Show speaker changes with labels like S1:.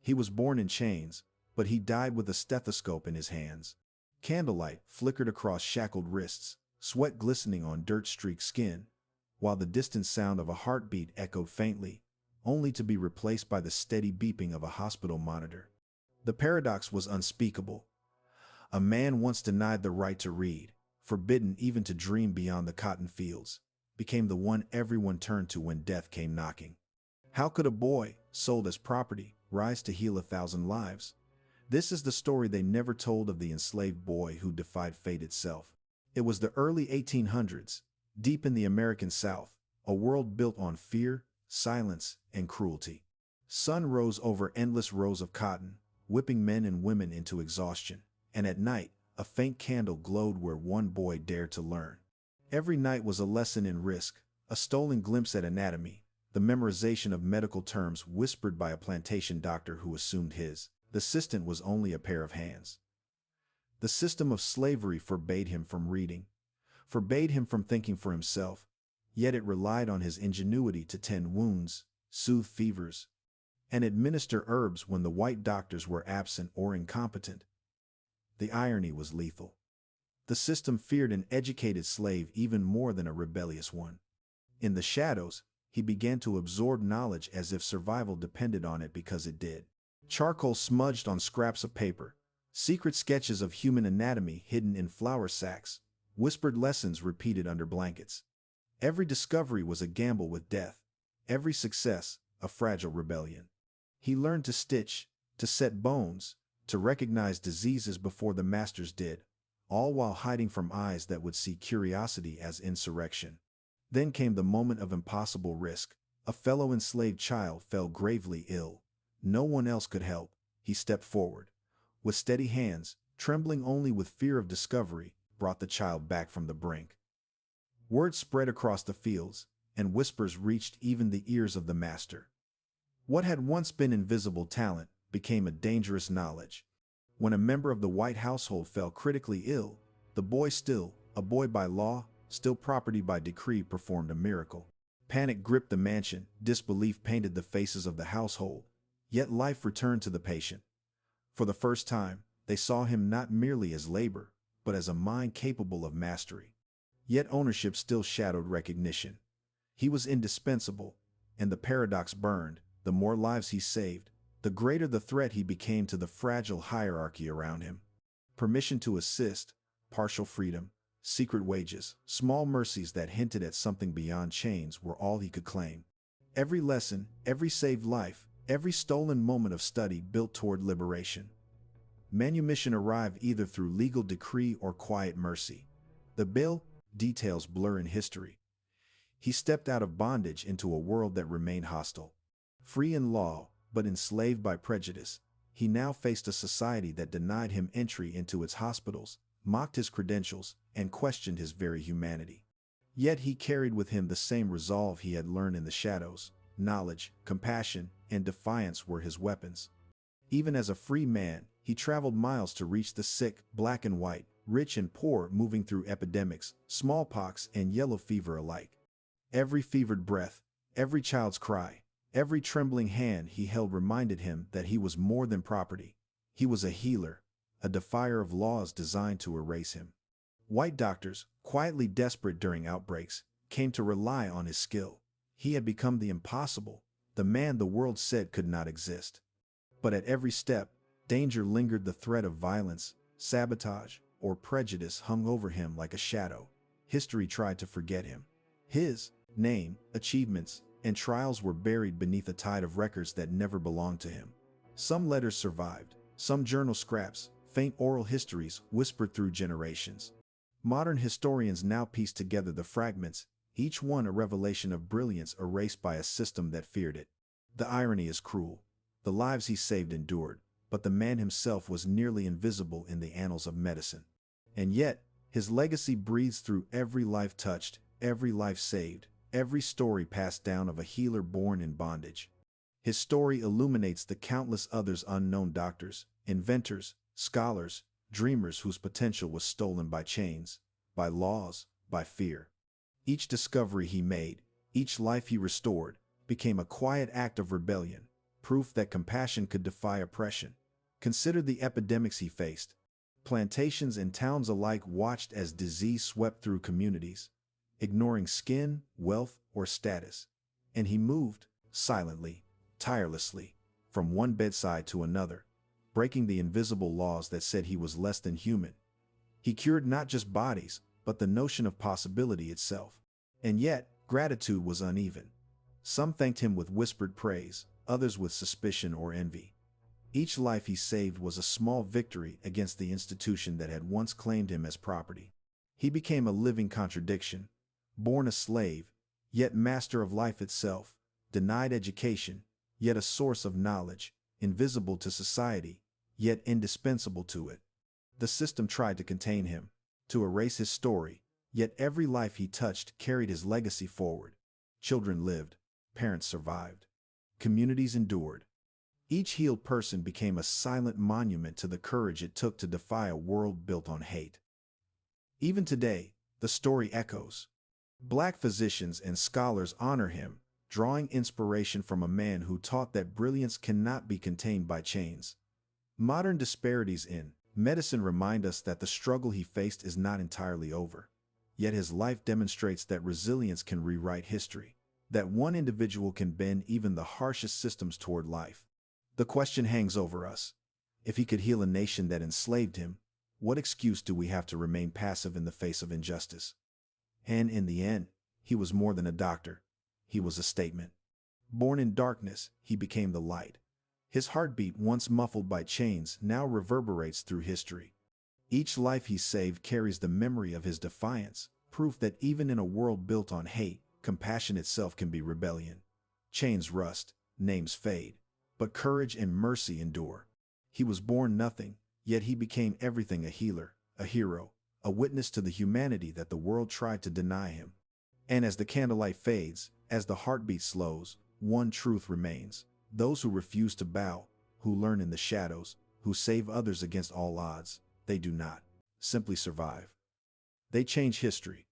S1: He was born in chains, but he died with a stethoscope in his hands. Candlelight flickered across shackled wrists, sweat glistening on dirt-streaked skin, while the distant sound of a heartbeat echoed faintly, only to be replaced by the steady beeping of a hospital monitor. The paradox was unspeakable. A man once denied the right to read, forbidden even to dream beyond the cotton fields, became the one everyone turned to when death came knocking. How could a boy, sold as property, rise to heal 1,000 lives? This is the story they never told of the enslaved boy who defied fate itself. It was the early 1800s, deep in the American South, a world built on fear, silence, and cruelty. Sun rose over endless rows of cotton, whipping men and women into exhaustion, and at night, a faint candle glowed where one boy dared to learn. Every night was a lesson in risk, a stolen glimpse at anatomy, the memorization of medical terms whispered by a plantation doctor who assumed his assistant was only a pair of hands. The system of slavery forbade him from reading, forbade him from thinking for himself, yet it relied on his ingenuity to tend wounds, soothe fevers, and administer herbs when the white doctors were absent or incompetent. The irony was lethal. The system feared an educated slave even more than a rebellious one. In the shadows, he began to absorb knowledge as if survival depended on it because it did. Charcoal smudged on scraps of paper, secret sketches of human anatomy hidden in flour sacks, whispered lessons repeated under blankets. Every discovery was a gamble with death, every success a fragile rebellion. He learned to stitch, to set bones, to recognize diseases before the masters did, all while hiding from eyes that would see curiosity as insurrection. Then came the moment of impossible risk. A fellow enslaved child fell gravely ill. No one else could help. He stepped forward. With steady hands, trembling only with fear of discovery, brought the child back from the brink. Word spread across the fields, and whispers reached even the ears of the master. What had once been invisible talent became a dangerous knowledge. When a member of the white household fell critically ill, the boy still, a boy by law, still property by decree, performed a miracle. Panic gripped the mansion, disbelief painted the faces of the household, yet life returned to the patient. For the first time, they saw him not merely as labor, but as a mind capable of mastery. Yet ownership still shadowed recognition. He was indispensable, and the paradox burned. The more lives he saved, the greater the threat he became to the fragile hierarchy around him. Permission to assist, partial freedom, secret wages, small mercies that hinted at something beyond chains were all he could claim. Every lesson, every saved life, every stolen moment of study built toward liberation. Manumission arrived either through legal decree or quiet mercy. The bill, details blur in history. He stepped out of bondage into a world that remained hostile. Free in law, but enslaved by prejudice, he now faced a society that denied him entry into its hospitals, mocked his credentials, and questioned his very humanity. Yet he carried with him the same resolve he had learned in the shadows. Knowledge, compassion, and defiance were his weapons. Even as a free man, he traveled miles to reach the sick, black and white, rich and poor, moving through epidemics, smallpox and yellow fever alike. Every fevered breath, every child's cry, every trembling hand he held reminded him that he was more than property. He was a healer, a defier of laws designed to erase him. White doctors, quietly desperate during outbreaks, came to rely on his skill. He had become the impossible, the man the world said could not exist. But at every step, danger lingered. The threat of violence, sabotage, or prejudice hung over him like a shadow. History tried to forget him. His name, achievements, and trials were buried beneath a tide of records that never belonged to him. Some letters survived, some journal scraps, faint oral histories whispered through generations. Modern historians now piece together the fragments, each one a revelation of brilliance erased by a system that feared it. The irony is cruel. The lives he saved endured, but the man himself was nearly invisible in the annals of medicine. And yet, his legacy breathes through every life touched, every life saved, every story passed down of a healer born in bondage. His story illuminates the countless others: unknown doctors, inventors, scholars, dreamers whose potential was stolen by chains, by laws, by fear. Each discovery he made, each life he restored, became a quiet act of rebellion, proof that compassion could defy oppression. Consider the epidemics he faced. Plantations and towns alike watched as disease swept through communities, ignoring skin, wealth, or status. And he moved, silently, tirelessly, from one bedside to another, breaking the invisible laws that said he was less than human. He cured not just bodies, but the notion of possibility itself. And yet, gratitude was uneven. Some thanked him with whispered praise, others with suspicion or envy. Each life he saved was a small victory against the institution that had once claimed him as property. He became a living contradiction, born a slave, yet master of life itself, denied education, yet a source of knowledge, invisible to society, yet indispensable to it. The system tried to contain him, to erase his story, yet every life he touched carried his legacy forward. Children lived, parents survived, communities endured. Each healed person became a silent monument to the courage it took to defy a world built on hate. Even today, the story echoes. Black physicians and scholars honor him, drawing inspiration from a man who taught that brilliance cannot be contained by chains. Modern disparities in medicine remind us that the struggle he faced is not entirely over. Yet his life demonstrates that resilience can rewrite history, that one individual can bend even the harshest systems toward life. The question hangs over us. If he could heal a nation that enslaved him, what excuse do we have to remain passive in the face of injustice? And in the end, he was more than a doctor. He was a statement. Born in darkness, he became the light. His heartbeat, once muffled by chains, now reverberates through history. Each life he saved carries the memory of his defiance, proof that even in a world built on hate, compassion itself can be rebellion. Chains rust, names fade, but courage and mercy endure. He was born nothing, yet he became everything: a healer, a hero, a witness to the humanity that the world tried to deny him. And as the candlelight fades, as the heartbeat slows, one truth remains. Those who refuse to bow, who learn in the shadows, who save others against all odds, they do not simply survive. They change history.